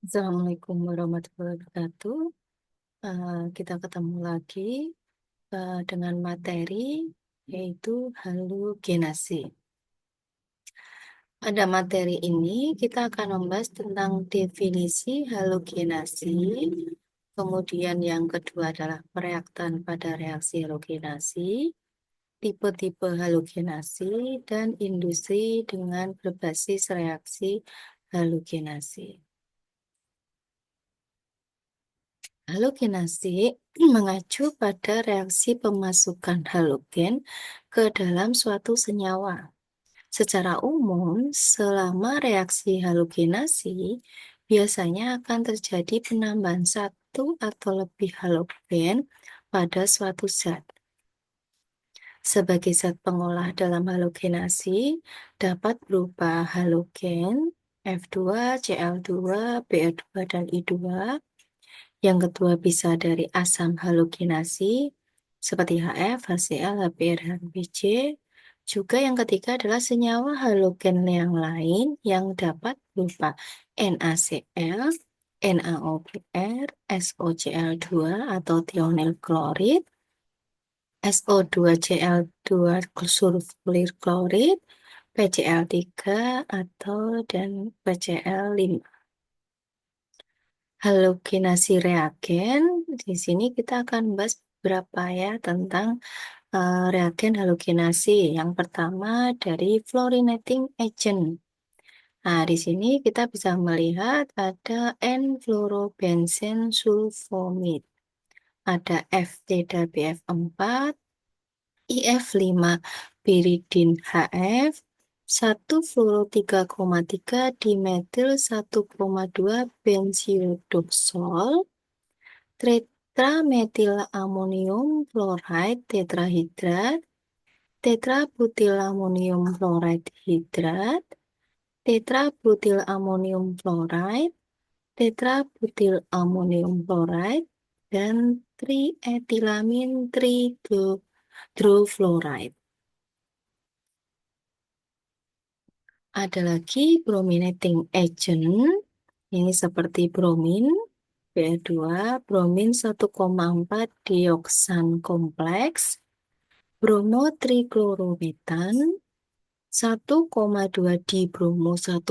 Assalamualaikum warahmatullahi wabarakatuh. Kita ketemu lagi dengan materi yaitu halogenasi. Pada materi ini kita akan membahas tentang definisi halogenasi. Kemudian yang kedua adalah pereaktan pada reaksi halogenasi, tipe-tipe halogenasi, dan industri dengan berbasis reaksi halogenasi. Halogenasi mengacu pada reaksi pemasukan halogen ke dalam suatu senyawa. Secara umum, selama reaksi halogenasi, biasanya akan terjadi penambahan satu atau lebih halogen pada suatu zat. Sebagai zat pengolah dalam halogenasi dapat berupa halogen, F2, Cl2, Br2, dan I2. Yang kedua bisa dari asam halogenasi seperti HF, HCl, HBr, HBc. Juga yang ketiga adalah senyawa halogen yang lain yang dapat berupa NaCl, NaOBr, SoCl2 atau thionil klorid, SO2Cl2 sulfur klorid, PCl3 dan PCl5. Halogenasi reagen, di sini kita akan bahas beberapa ya tentang reagen halogenasi. Yang pertama dari fluorinating agent. Nah, di sini kita bisa melihat ada N-fluorobenzen sulfomid, ada F-TDBF4, IF5 piridin HF, 1 fluoro 3,3 dimetil 1,2 benzoidoxol, tetrametilamonium fluoride tetrahidrat, tetrabutilamonium fluoride hidrat, tetrabutilamonium fluoride, tetrabutilamonium fluoride, dan trietilamin trihydrofluoride. Ada lagi brominating agent, ini seperti bromin, Br2, bromin 1,4 dioksan kompleks, bromotrichlorometan, 1,2 dibromo 1,1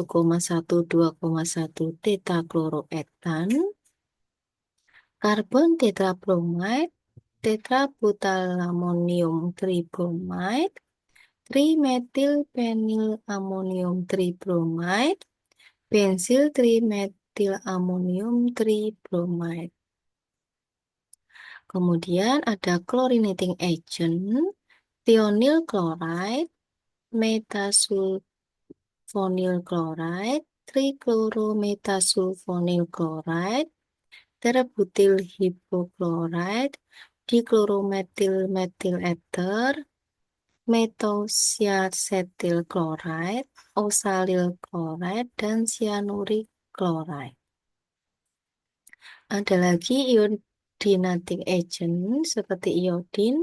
tetrachloroetan, karbon tetrabromide, tetrabutylamonium tribromide, trimethylphenylamonium tribromide, bensil trimethyllamonium tribromide. Kemudian ada chlorinating agent, thionil chloride, metasulfonil chloride, trichlorometasulfonil chloride, terbutil hipochloride, dichloromethyl methyl ether, methoxyacetyl chloride, oxalil chloride, dan cyanuric chloride. Ada lagi iodinating agent seperti iodin,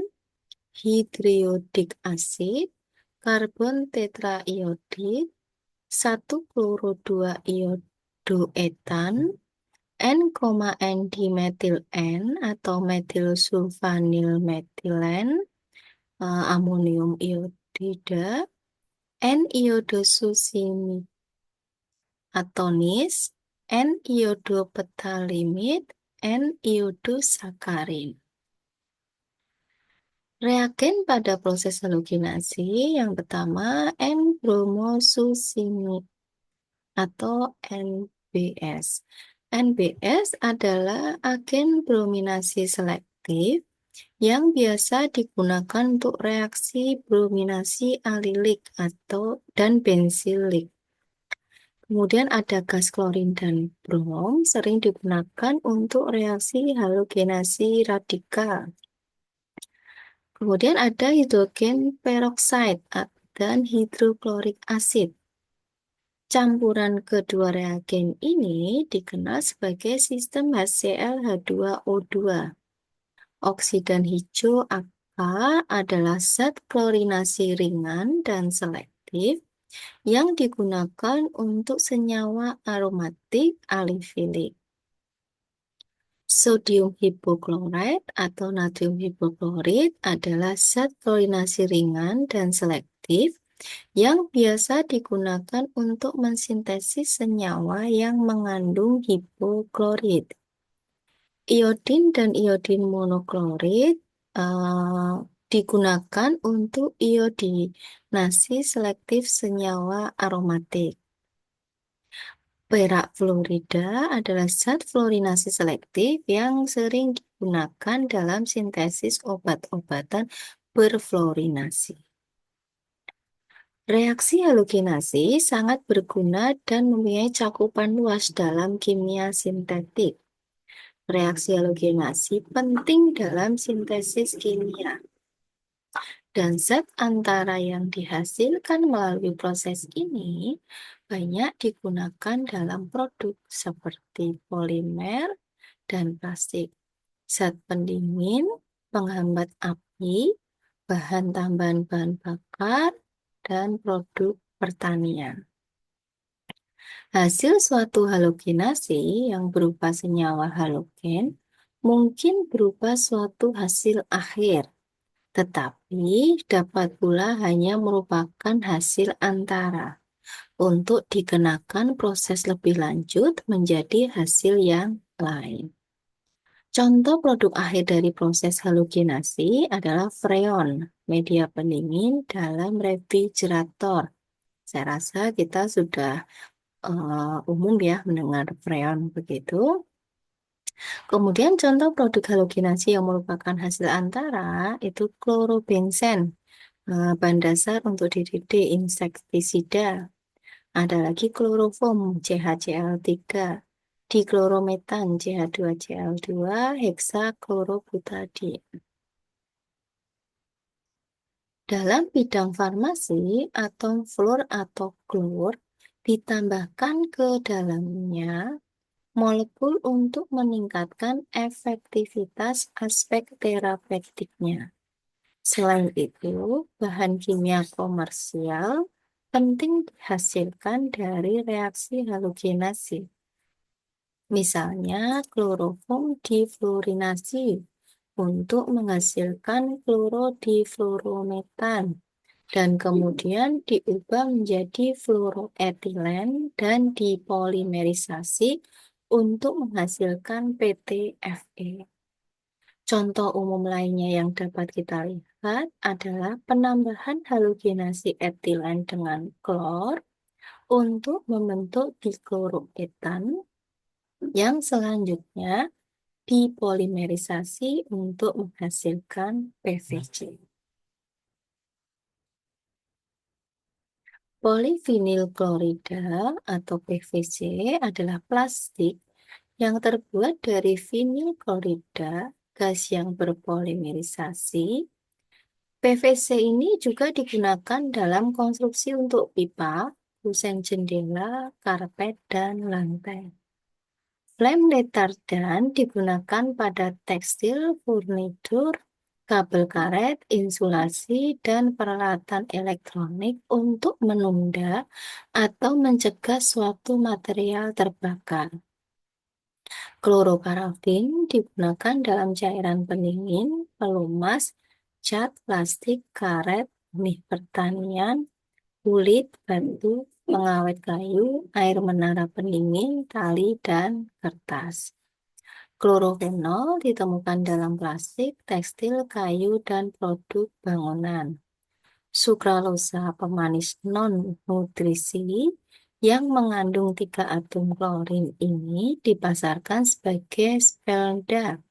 hidriodic acid, karbon tetraiodid, 1 kloro 2 iodoetan, N, dimetil N atau metil sulfanil metilen, amonium iodida, N-iodosuccinid atonis, N-iodopetalimid, N-iodosakarin. Reagen pada proses halogenasi yang pertama N-bromosuccinid atau NBS. NBS adalah agen brominasi selektif yang biasa digunakan untuk reaksi brominasi alilik dan bensilik. Kemudian ada gas klorin dan brom sering digunakan untuk reaksi halogenasi radikal. Kemudian ada hidrogen peroksida dan hidroklorik asid. Campuran kedua reagen ini dikenal sebagai sistem HCl-H2O2. Oksidan hijau AK adalah zat klorinasi ringan dan selektif yang digunakan untuk senyawa aromatik alifilik. Sodium hipochlorite atau natrium hipoklorit adalah zat fluorinasi ringan dan selektif yang biasa digunakan untuk mensintesis senyawa yang mengandung hipoklorit. Iodin dan iodin monoklorit digunakan untuk iodinasi selektif senyawa aromatik. Perak fluorida adalah zat fluorinasi selektif yang sering digunakan dalam sintesis obat-obatan berfluorinasi. Reaksi halogenasi sangat berguna dan mempunyai cakupan luas dalam kimia sintetik. Reaksi halogenasi penting dalam sintesis kimia. Dan zat antara yang dihasilkan melalui proses ini banyak digunakan dalam produk seperti polimer dan plastik, zat pendingin, penghambat api, bahan tambahan bahan bakar, dan produk pertanian. Hasil suatu halogenasi yang berupa senyawa halogen mungkin berupa suatu hasil akhir, tetapi dapat pula hanya merupakan hasil antara untuk dikenakan proses lebih lanjut menjadi hasil yang lain. Contoh produk akhir dari proses halogenasi adalah freon, media pendingin dalam refrigerator. Saya rasa kita sudah umum ya mendengar freon begitu. Kemudian contoh produk halogenasi yang merupakan hasil antara itu klorobenzen, bahan dasar untuk DDT insektisida. Ada lagi kloroform CHCl3, diklorometan CH2Cl2, heksaklorobutadin. Dalam bidang farmasi, atom fluor atau klor ditambahkan ke dalamnya molekul untuk meningkatkan efektivitas aspek terapeutiknya. Selain itu, bahan kimia komersial penting dihasilkan dari reaksi halogenasi. Misalnya, kloroform difluorinasi untuk menghasilkan klorodifluorometan dan kemudian diubah menjadi fluoroetilen dan dipolimerisasi untuk menghasilkan PTFE. Contoh umum lainnya yang dapat kita lihat adalah penambahan halogenasi etilen dengan klor untuk membentuk dikloroetan yang selanjutnya dipolimerisasi untuk menghasilkan PVC. Polivinil klorida atau PVC adalah plastik yang terbuat dari vinil klorida, gas yang berpolimerisasi. PVC ini juga digunakan dalam konstruksi untuk pipa, kusen jendela, karpet, dan lantai. Flame retardant digunakan pada tekstil, furnitur, kabel karet, insulasi, dan peralatan elektronik untuk menunda atau mencegah suatu material terbakar. Kloroparafin digunakan dalam cairan pendingin, pelumas, cat, plastik, karet, benih pertanian, kulit, batu, pengawet kayu, air menara pendingin, tali, dan kertas. Klorofenol ditemukan dalam plastik, tekstil, kayu, dan produk bangunan. Sukralosa pemanis non-nutrisi yang mengandung 3 atom klorin ini dipasarkan sebagai spelda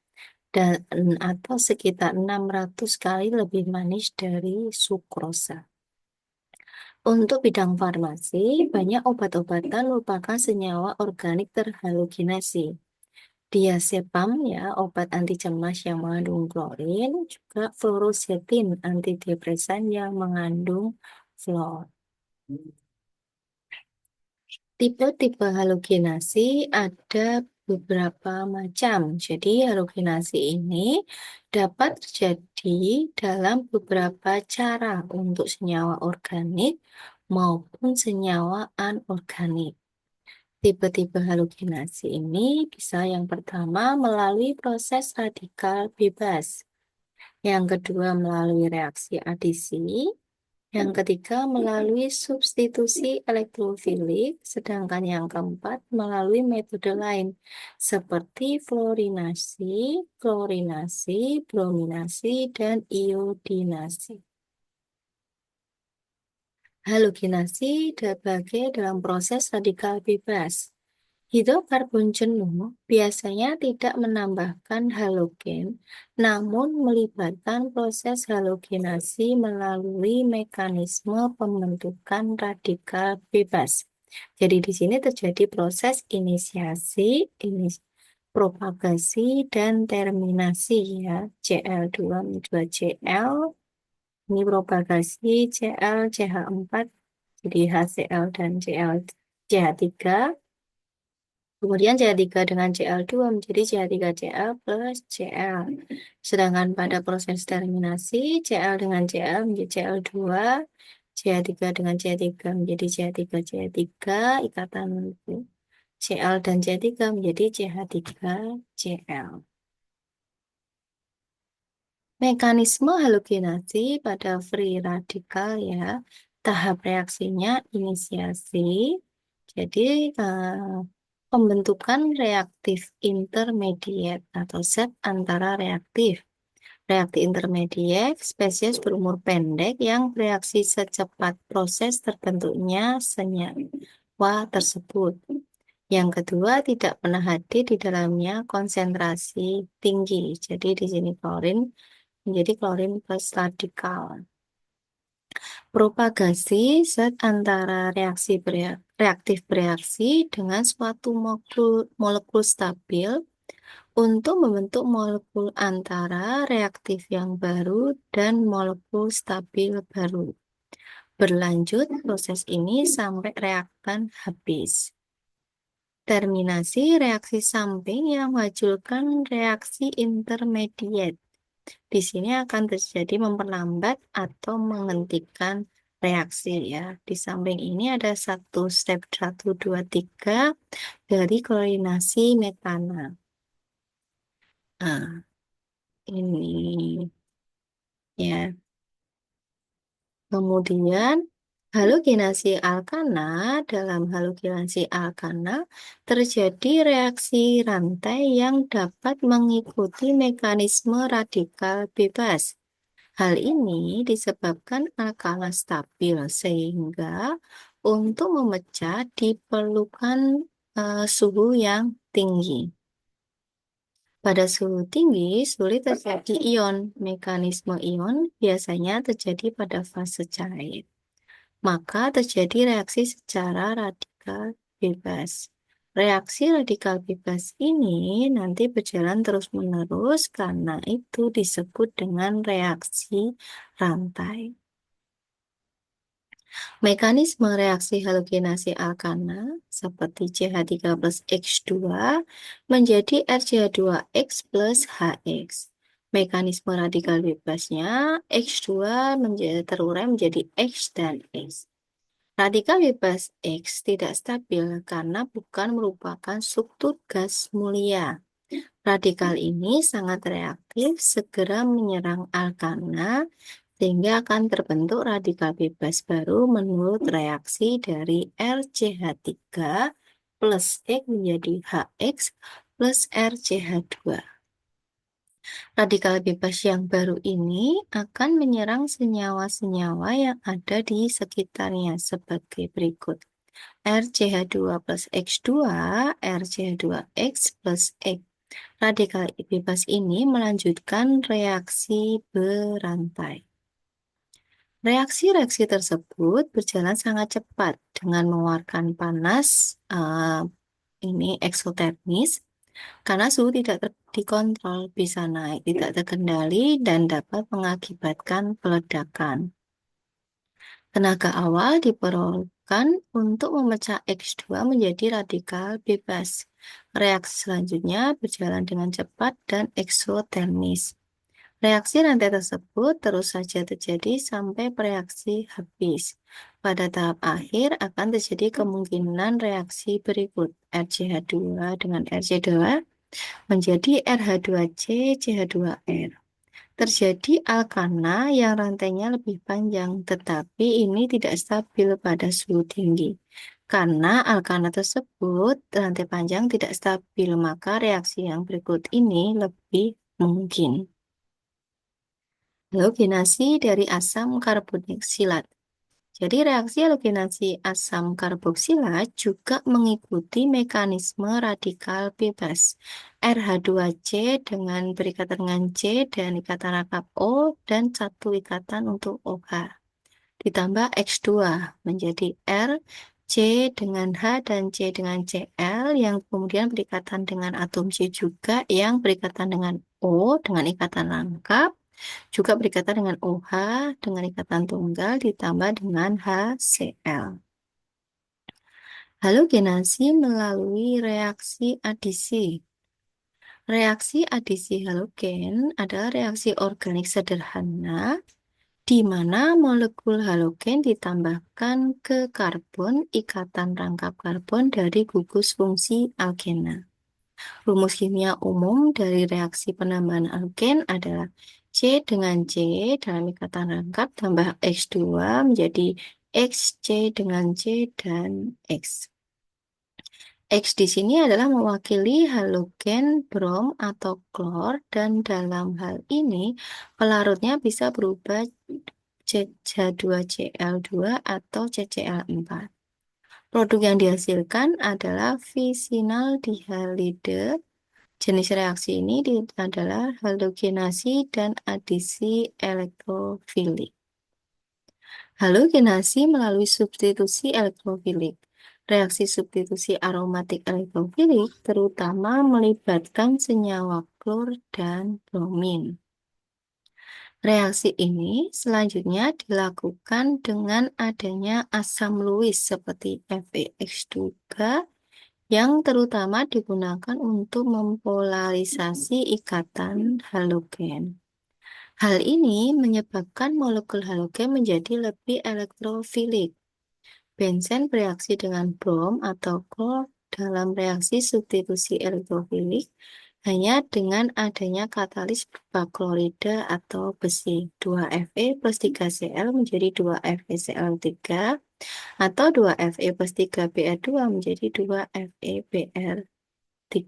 dan atau sekitar 600 kali lebih manis dari sukrosa. Untuk bidang farmasi, banyak obat-obatan merupakan senyawa organik terhalogenasi. Diazepam ya, obat anti cemas yang mengandung klorin, juga fluorosetin, antidepresan yang mengandung fluor. Tipe-tipe halogenasi ada beberapa macam. Jadi halogenasi ini dapat terjadi dalam beberapa cara untuk senyawa organik maupun senyawa anorganik. Tipe-tipe halogenasi ini bisa yang pertama melalui proses radikal bebas, yang kedua melalui reaksi adisi, yang ketiga melalui substitusi elektrofilik, sedangkan yang keempat melalui metode lain seperti fluorinasi, klorinasi, brominasi, dan iodinasi. Halogenasi dibagi dalam proses radikal bebas. Hidrokarbon jenuh biasanya tidak menambahkan halogen, namun melibatkan proses halogenasi melalui mekanisme pembentukan radikal bebas. Jadi di sini terjadi proses inisiasi, propagasi, dan terminasi ya. Cl2 menjadi Cl, ini propagasi Cl, CH4, jadi HCl dan CH3. Kemudian CH3 dengan Cl2 menjadi CH3Cl plus Cl. Sedangkan pada proses terminasi, Cl dengan Cl menjadi Cl2, CH3 dengan CH3 menjadi CH3CH3, ikatan Cl dan CH3 menjadi CH3Cl. Mekanisme halogenasi pada free radikal ya, tahap reaksinya inisiasi. Jadi pembentukan reaktif intermediate atau zat antara reaktif. Reaktif intermediate spesies berumur pendek yang bereaksi secepat proses terbentuknya senyawa tersebut. Yang kedua, tidak pernah hadir di dalamnya konsentrasi tinggi. Jadi di sini klorin menjadi klorin plus radikal. Propagasi zat antara reaktif bereaksi dengan suatu molekul stabil untuk membentuk molekul antara reaktif yang baru dan molekul stabil baru. Berlanjut proses ini sampai reaktan habis. Terminasi reaksi samping yang menghasilkan reaksi intermediate. Di sini akan terjadi memperlambat atau menghentikan reaksi ya. Di samping ini ada satu step 1, 2, 3 dari klorinasi metana. Nah, ini ya. Kemudian halogenasi alkana, dalam halogenasi alkana terjadi reaksi rantai yang dapat mengikuti mekanisme radikal bebas. Hal ini disebabkan alkana stabil sehingga untuk memecah diperlukan suhu yang tinggi. Pada suhu tinggi sulit terjadi ion. Mekanisme ion biasanya terjadi pada fase cair. Maka terjadi reaksi secara radikal bebas. Reaksi radikal bebas ini nanti berjalan terus-menerus karena itu disebut dengan reaksi rantai. Mekanisme reaksi halogenasi alkana seperti CH3 plus X2 menjadi RCH2X plus HX. Mekanisme radikal bebasnya X2 terurai menjadi X dan X. Radikal bebas X tidak stabil karena bukan merupakan struktur gas mulia. Radikal ini sangat reaktif, segera menyerang alkana, sehingga akan terbentuk radikal bebas baru menurut reaksi dari RCH3 plus X menjadi HX plus RCH2. Radikal bebas yang baru ini akan menyerang senyawa-senyawa yang ada di sekitarnya sebagai berikut. RCH2 plus X2, RCH2X plus X. Radikal bebas ini melanjutkan reaksi berantai. Reaksi-reaksi tersebut berjalan sangat cepat dengan mengeluarkan panas ini eksotermis karena suhu tidak dikontrol, bisa naik, tidak terkendali, dan dapat mengakibatkan peledakan. Tenaga awal diperlukan untuk memecah X2 menjadi radikal bebas. Reaksi selanjutnya berjalan dengan cepat dan eksotermis. Reaksi rantai tersebut terus saja terjadi sampai reaksi habis. Pada tahap akhir akan terjadi kemungkinan reaksi berikut. RCH2 dengan RC2 menjadi RH2C CH2R. Terjadi alkana yang rantainya lebih panjang, tetapi ini tidak stabil pada suhu tinggi. Karena alkana tersebut rantai panjang tidak stabil, maka reaksi yang berikut ini lebih mungkin. Halogenasi dari asam karboksilat. Jadi reaksi halogenasi asam karboksilat juga mengikuti mekanisme radikal bebas. RH2C dengan berikatan dengan C dan ikatan rangkap O dan satu ikatan untuk OH. Ditambah X2 menjadi R, C dengan H dan C dengan Cl yang kemudian berikatan dengan atom C juga yang berikatan dengan O dengan ikatan rangkap juga berikatan dengan OH dengan ikatan tunggal ditambah dengan HCl. Halogenasi melalui reaksi adisi. Reaksi adisi halogen adalah reaksi organik sederhana di mana molekul halogen ditambahkan ke karbon ikatan rangkap karbon dari gugus fungsi alkena. Rumus kimia umum dari reaksi penambahan alken adalah C dengan C dalam ikatan rangkap tambah X2 menjadi XC dengan C dan X. X di sini adalah mewakili halogen brom atau klor dan dalam hal ini pelarutnya bisa berubah CH2Cl2 atau CCl4. Produk yang dihasilkan adalah visinal dihalide. Jenis reaksi ini adalah halogenasi dan adisi elektrofilik. Halogenasi melalui substitusi elektrofilik. Reaksi substitusi aromatik elektrofilik terutama melibatkan senyawa klor dan bromin. Reaksi ini selanjutnya dilakukan dengan adanya asam Lewis seperti FeX2 yang terutama digunakan untuk mempolarisasi ikatan halogen. Hal ini menyebabkan molekul halogen menjadi lebih elektrofilik. Benzen bereaksi dengan brom atau klor dalam reaksi substitusi elektrofilik hanya dengan adanya katalis berupa klorida atau besi. 2Fe plus 3Cl menjadi 2FeCl3 atau 2Fe plus 3Br2 menjadi 2FeBr3.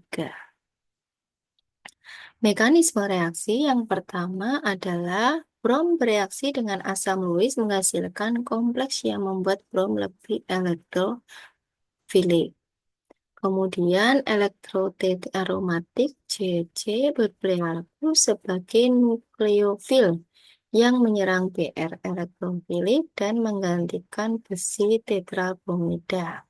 Mekanisme reaksi yang pertama adalah brom bereaksi dengan asam Lewis menghasilkan kompleks yang membuat brom lebih elektrofilik. Kemudian elektrotit aromatik CC berperilaku sebagai nukleofil yang menyerang Br elektrofilik dan menggantikan besi tetrabromida.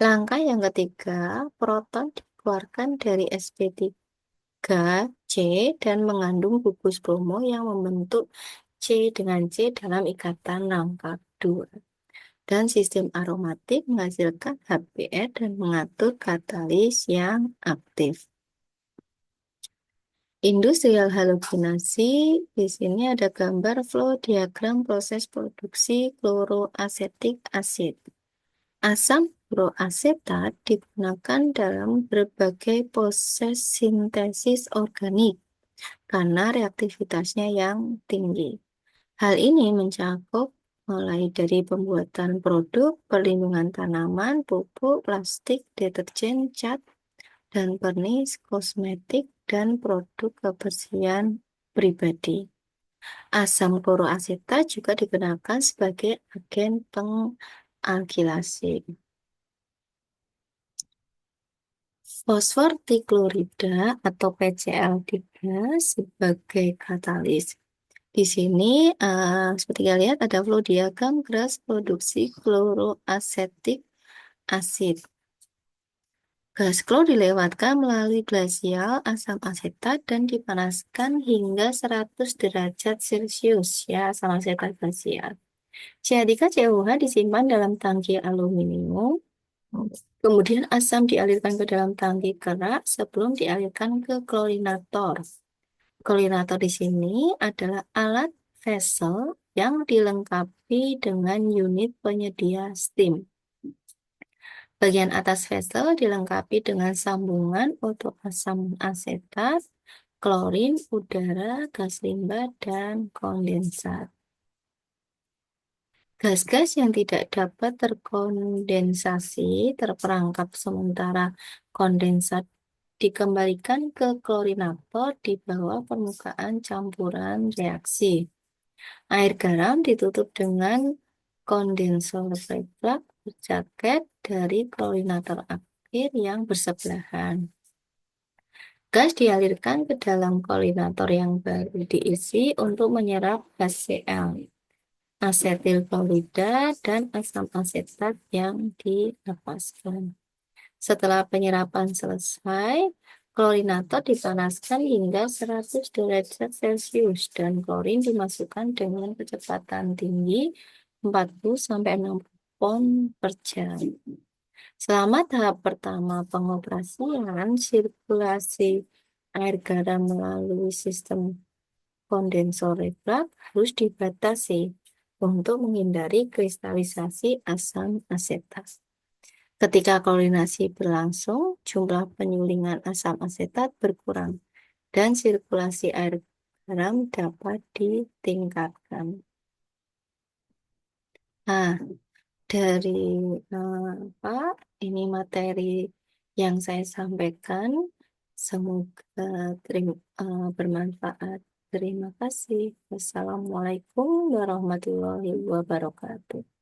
Langkah yang ketiga, proton dikeluarkan dari sp3C dan mengandung gugus bromo yang membentuk C dengan C dalam ikatan rangkap 2. Dan sistem aromatik menghasilkan HBr dan mengatur katalis yang aktif. Industrial halogenasi, di sini ada gambar flow diagram proses produksi kloroasetik asid. Asam boroasetat digunakan dalam berbagai proses sintesis organik karena reaktivitasnya yang tinggi. Hal ini mencakup mulai dari pembuatan produk, perlindungan tanaman, pupuk, plastik, deterjen, cat, dan pernis, kosmetik, dan produk kebersihan pribadi. Asam boroasetat juga digunakan sebagai agen pengalkilasi. Fosfor triklorida atau PCl3 sebagai katalis. Di sini seperti kalian lihat ada flow diagram gas produksi kloroasetik asid. Gas klor dilewatkan melalui glasial asam asetat dan dipanaskan hingga 100 derajat Celcius ya, asam asetat glasial. CH3COH disimpan dalam tangki aluminium. Kemudian asam dialirkan ke dalam tangki kerak sebelum dialirkan ke klorinator. Kolinator di sini adalah alat vessel yang dilengkapi dengan unit penyedia steam. Bagian atas vessel dilengkapi dengan sambungan untuk asam asetat, klorin, udara, gas limbah, dan kondensat. Gas-gas yang tidak dapat terkondensasi terperangkap sementara kondensat dikembalikan ke klorinator di bawah permukaan campuran reaksi. Air garam ditutup dengan kondensor reflux berjaket dari klorinator akhir yang bersebelahan. Gas dialirkan ke dalam klorinator yang baru diisi untuk menyerap HCl, asetil klorida, dan asam asetat yang dilepaskan. Setelah penyerapan selesai, klorinator dipanaskan hingga 100 derajat Celcius dan klorin dimasukkan dengan kecepatan tinggi 40-60 pon per jam. Selama tahap pertama pengoperasian, sirkulasi air garam melalui sistem kondensor reflux harus dibatasi untuk menghindari kristalisasi asam asetat. Ketika klorinasi berlangsung, jumlah penyulingan asam asetat berkurang dan sirkulasi air garam dapat ditingkatkan. Nah, dari ini materi yang saya sampaikan, semoga bermanfaat. Terima kasih. Wassalamualaikum warahmatullahi wabarakatuh.